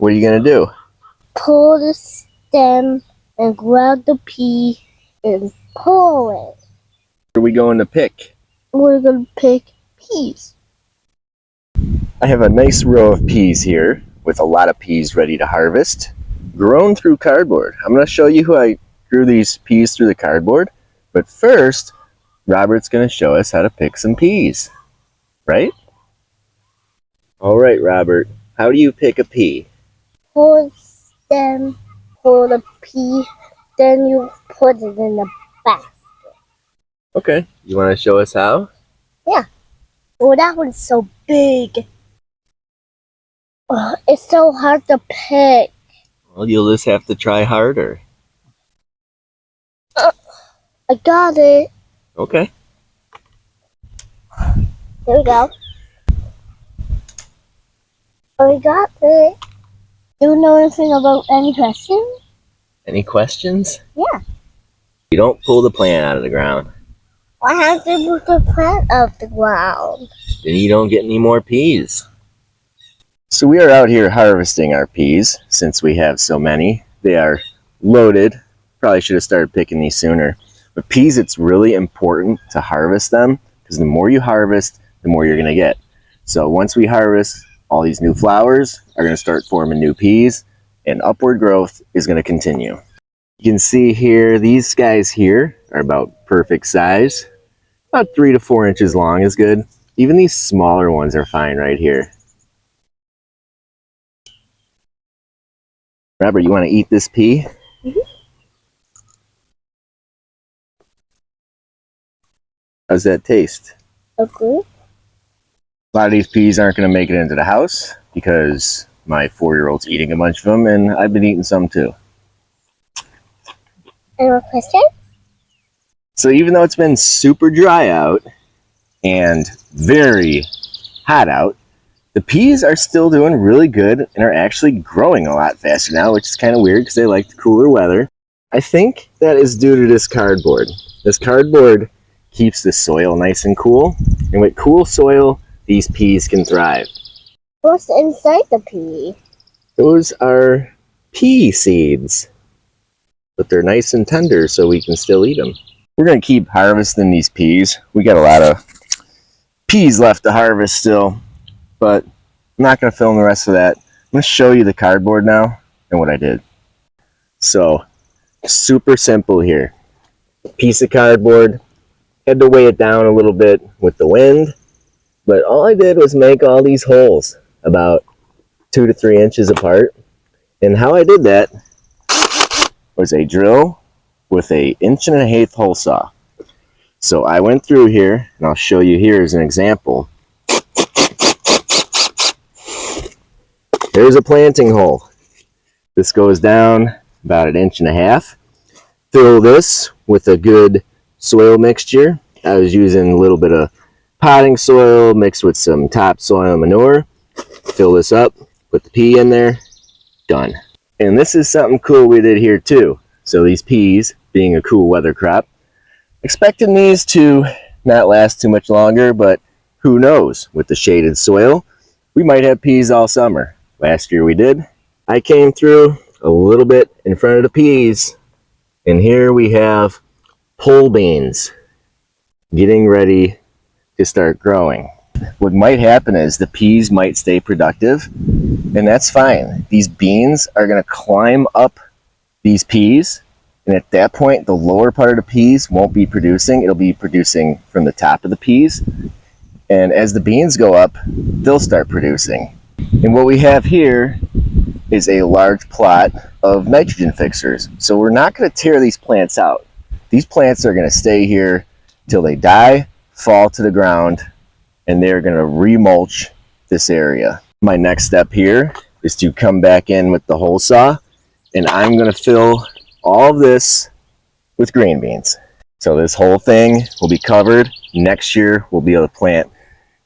What are you going to do? Pull the stem and grab the pea and pull it. What are we going to pick? We're going to pick peas. I have a nice row of peas here with a lot of peas ready to harvest, grown through cardboard. I'm going to show you how I grew these peas through the cardboard, but first, Robert's going to show us how to pick some peas, right? All right, Robert, how do you pick a pea? Pull the stem, pull the pea, then you put it in the basket. Okay, you want to show us how? Yeah. Oh, that one's so big. Oh, it's so hard to pick. Well, you'll just have to try harder. I got it. Okay. There we go. I got it. Do you know anything about any questions? Any questions? Yeah. You don't pull the plant out of the ground. What happens with the plant off the ground? Then you don't get any more peas. So we are out here harvesting our peas since we have so many. They are loaded. Probably should have started picking these sooner. But peas, it's really important to harvest them because the more you harvest, the more you're going to get. So once we harvest, all these new flowers are going to start forming new peas and upward growth is going to continue. You can see here, these guys here are about perfect size. About 3 to 4 inches long is good. Even these smaller ones are fine right here. Robert, you want to eat this pea? Mm-hmm. How's that taste? Okay. A lot of these peas aren't going to make it into the house because my 4-year-old's eating a bunch of them and I've been eating some too. Any more questions? So even though it's been super dry out and very hot out, the peas are still doing really good and are actually growing a lot faster now, which is kind of weird because they like the cooler weather. I think that is due to this cardboard. This cardboard keeps the soil nice and cool, and with cool soil, these peas can thrive. What's inside the pea? Those are pea seeds, but they're nice and tender so we can still eat them. We're going to keep harvesting these peas. We got a lot of peas left to harvest still, but I'm not going to film the rest of that. I'm going to show you the cardboard now and what I did. So, super simple here. Piece of cardboard. Had to weigh it down a little bit with the wind, but all I did was make all these holes about 2 to 3 inches apart. And how I did that was a drill with a 1.5 inch hole saw. So I went through here, and I'll show you here as an example. There's a planting hole. This goes down about 1.5 inches. Fill this with a good soil mixture. I was using a little bit of potting soil mixed with some topsoil manure. Fill this up, put the pea in there, done. And this is something cool we did here too. So these peas, being a cool weather crop, expecting these to not last too much longer, but who knows? With the shaded soil, we might have peas all summer. Last year we did. I came through a little bit in front of the peas, and here we have pole beans getting ready to start growing. What might happen is the peas might stay productive, and that's fine. These beans are going to climb up these peas, and at that point the lower part of the peas won't be producing. It'll be producing from the top of the peas, and as the beans go up, they'll start producing. And what we have here is a large plot of nitrogen fixers. So we're not going to tear these plants out. These plants are going to stay here till they die, fall to the ground, and they're going to remulch this area. My next step here is to come back in with the hole saw, and I'm going to fill all of this with green beans. So this whole thing will be covered. Next year we'll be able to plant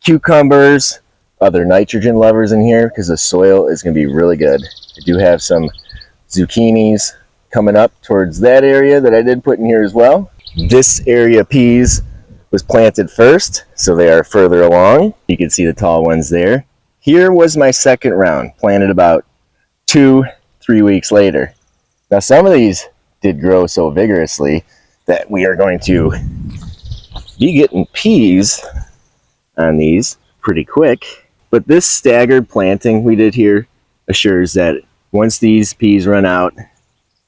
cucumbers, other nitrogen lovers in here because the soil is going to be really good. I do have some zucchinis coming up towards that area that I did put in here as well. This area of peas was planted first, so they are further along. You can see the tall ones there. Here was my second round, planted about 2-3 weeks later. Now some of these did grow so vigorously that we are going to be getting peas on these pretty quick. But this staggered planting we did here assures that once these peas run out,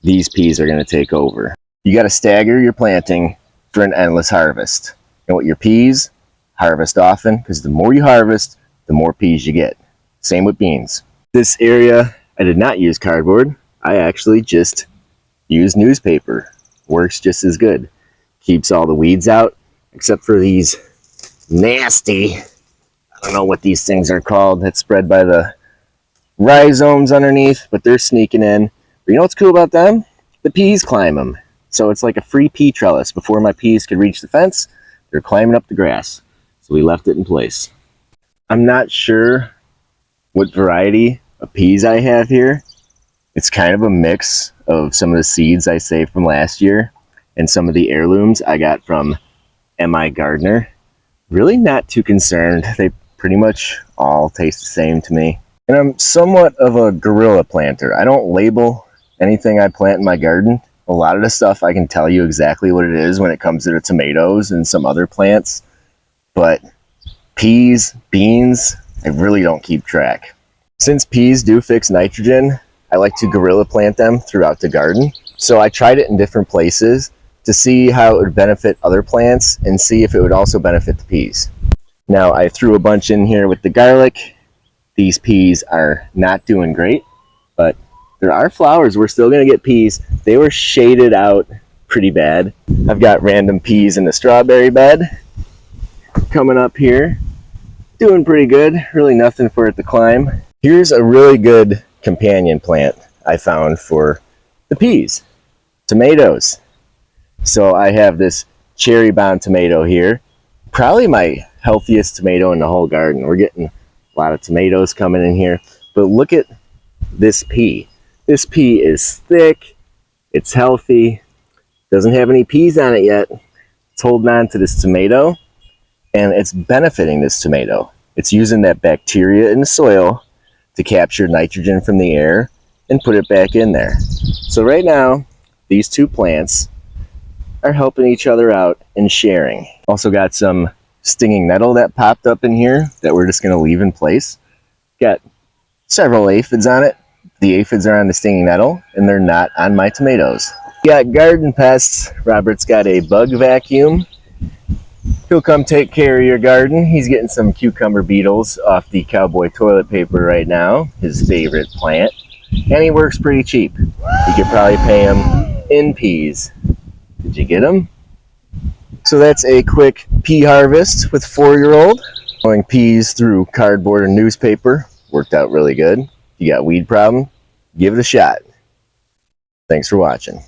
these peas are going to take over. You got to stagger your planting for an endless harvest. And with your peas, harvest often, because the more you harvest, the more peas you get. Same with beans. This area, I did not use cardboard. I actually just used newspaper. Works just as good. Keeps all the weeds out, except for these nasty, I don't know what these things are called, that's spread by the rhizomes underneath, but they're sneaking in. But you know what's cool about them? The peas climb them. So it's like a free pea trellis. Before my peas could reach the fence, they're climbing up the grass. So we left it in place. I'm not sure what variety of peas I have here. It's kind of a mix of some of the seeds I saved from last year and some of the heirlooms I got from M.I. Gardner. Really not too concerned. They pretty much all taste the same to me. And I'm somewhat of a guerrilla planter. I don't label anything I plant in my garden. A lot of the stuff I can tell you exactly what it is when it comes to the tomatoes and some other plants. But peas, beans, I really don't keep track. Since peas do fix nitrogen, I like to guerrilla plant them throughout the garden. So I tried it in different places to see how it would benefit other plants and see if it would also benefit the peas. Now I threw a bunch in here with the garlic. These peas are not doing great, but there are flowers. We're still gonna get peas. They were shaded out pretty bad. I've got random peas in the strawberry bed coming up here. Doing pretty good, really nothing for it to climb. Here's a really good companion plant I found for the peas, tomatoes. So I have this cherry bomb tomato here, probably my healthiest tomato in the whole garden. We're getting a lot of tomatoes coming in here, but look at this pea. This pea is thick, it's healthy, doesn't have any peas on it yet. It's holding on to this tomato and it's benefiting this tomato. It's using that bacteria in the soil to capture nitrogen from the air and put it back in there. So right now, these two plants are helping each other out and sharing. Also got some stinging nettle that popped up in here that we're just gonna leave in place. Got several aphids on it. The aphids are on the stinging nettle and they're not on my tomatoes. Got garden pests. Robert's got a bug vacuum. He'll come take care of your garden. He's getting some cucumber beetles off the cowboy toilet paper right now, his favorite plant. And he works pretty cheap. You could probably pay him in peas. Did you get him? So that's a quick pea harvest with 4-year-old. Growing peas through cardboard and newspaper. Worked out really good. If you got a weed problem, give it a shot. Thanks for watching.